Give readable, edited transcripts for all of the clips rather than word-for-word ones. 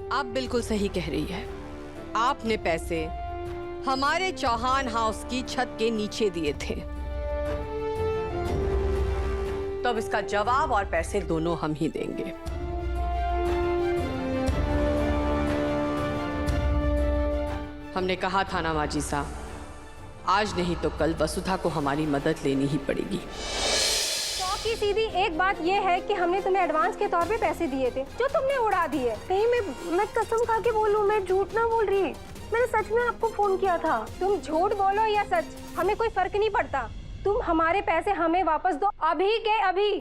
आप बिल्कुल सही कह रही है। आपने पैसे हमारे चौहान हाउस की छत के नीचे दिए थे, तो अब इसका जवाब और पैसे दोनों हम ही देंगे। हमने कहा था ना माजी साहब, आज नहीं तो कल वसुधा को हमारी मदद लेनी ही पड़ेगी। की सीधी एक बात ये है कि हमने तुम्हें एडवांस के तौर पे पैसे दिए थे जो तुमने उड़ा दिए। नहीं, मैं कसम खा के बोलूं, मैं झूठ ना बोल रही। मैंने सच में आपको फोन किया था। तुम झूठ बोलो या सच, हमें कोई फर्क नहीं पड़ता। तुम हमारे पैसे हमें वापस दो, अभी के अभी।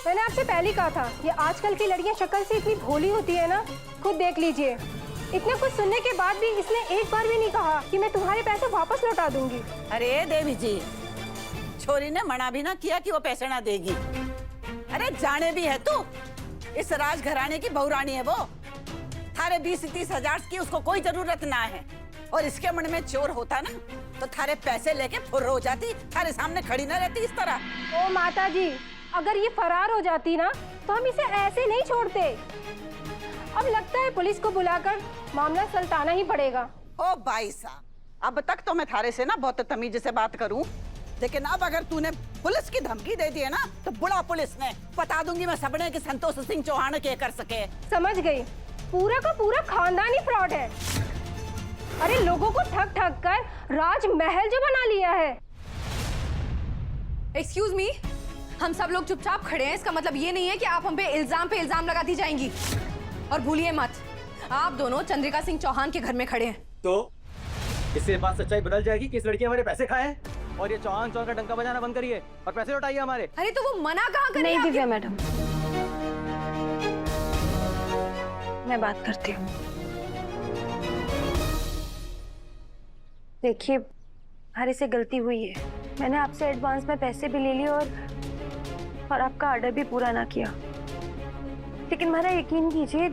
मैंने आपसे पहले कहा था, ये आजकल की लड़कियां शक्ल से इतनी भोली होती है ना, खुद देख लीजिए। इतना कुछ सुनने के बाद भी इसने एक बार भी नहीं कहा कि मैं तुम्हारे पैसे वापस लौटा दूंगी। अरे देवी जी, छोरी ने मना भी ना किया कि वो पैसे ना देगी। अरे जाने भी है तू, इस राजघराने की बहुरानी है वो। थारे 20-30 हजार की उसको कोई जरूरत ना है, और इसके मन में चोर होता ना तो थारे पैसे लेके फुर्र हो जाती, थारे सामने खड़ी ना रहती इस तरह। ओ माता जी, अगर ये फरार हो जाती ना तो हम इसे ऐसे नहीं छोड़ते। अब लगता है पुलिस को बुलाकर मामला सुलझाना ही पड़ेगा। ओ भाई साहब, अब तक तो मैं थारे से ना बहुत तमीज से बात करूं, लेकिन अब अगर तूने पुलिस की धमकी दे दी है ना तो बुला पुलिस ने, बता दूंगी मैं सबने कि संतोष सिंह चौहान के कर सके। समझ गई, पूरा का पूरा खानदानी फ्रॉड है। अरे लोगों को ठग ठग कर राजमहल जो बना लिया है। एक्सक्यूज मी, हम सब लोग चुपचाप खड़े हैं, इसका मतलब ये नहीं है कि आप हम पे इल्जाम लगाती जाएंगी। और भूलिए मत, आप दोनों चंद्रिका सिंह चौहान के घर में खड़े हैं। तो इससे बात सच्चाई बदल जाएगी कि इस लड़की हमारे पैसे खाए हैं, और ये चौहान का डंका बजाना बंद करिए और पैसे लौटाइए हमारे। अरे तो वो मना कहाँ कर नहीं दिव्या मैडम, मैं बात करती हूँ। देखिए, हमारे से गलती हुई है। मैंने आपसे एडवांस में पैसे भी ले लिए और आपका ऑर्डर भी पूरा ना किया। लेकिन हमारा यकीन कीजिए,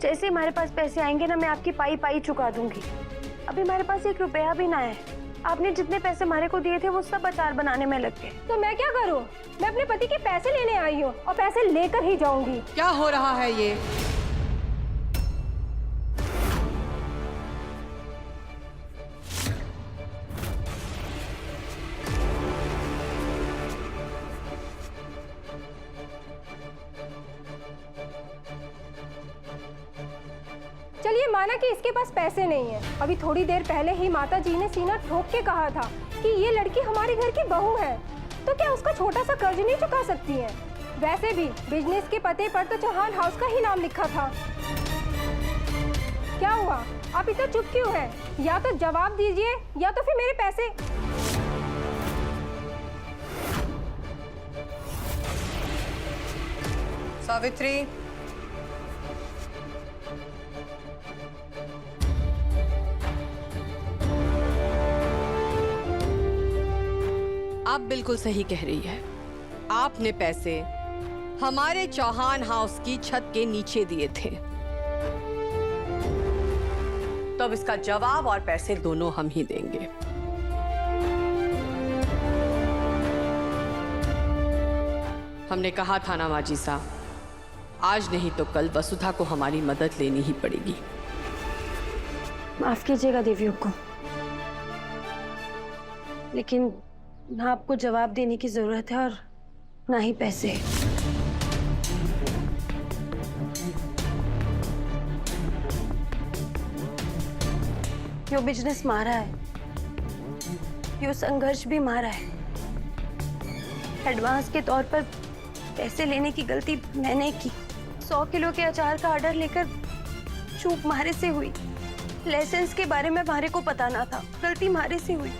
जैसे हमारे पास पैसे आएंगे ना, मैं आपकी पाई पाई चुका दूंगी। अभी हमारे पास 1 रुपया भी ना है। आपने जितने पैसे हमारे को दिए थे वो सब अचार बनाने में लग गए। तो मैं क्या करूं? मैं अपने पति के पैसे लेने आई हूं और पैसे लेकर ही जाऊंगी। क्या हो रहा है ये? चलिए माना कि इसके पास पैसे नहीं है। अभी थोड़ी देर पहले ही माता जी ने सीना ठोक के कहा था कि ये लड़की हमारे घर की बहू है, तो क्या उसका छोटा सा कर्ज नहीं चुका सकती है? वैसे भी बिजनेस के पते पर तो चौहान हाउस का ही नाम लिखा था। क्या हुआ, आप इतना चुप क्यों हैं? या तो जवाब दीजिए या तो फिर मेरे पैसे। सावित्री, आप बिल्कुल सही कह रही है। आपने पैसे हमारे चौहान हाउस की छत के नीचे दिए थे, तो अब इसका जवाब और पैसे दोनों हम ही देंगे। हमने कहा था ना माजी साहब, आज नहीं तो कल वसुधा को हमारी मदद लेनी ही पड़ेगी। माफ कीजिएगा देवियों को, लेकिन ना आपको जवाब देने की जरूरत है और ना ही पैसे। यो बिजनेस मारा है, यो संघर्ष भी मारा है। एडवांस के तौर पर पैसे लेने की गलती मैंने की। 100 किलो के अचार का ऑर्डर लेकर चूक मारे से हुई। लाइसेंस के बारे में मारे को पता ना था, गलती मारे से हुई।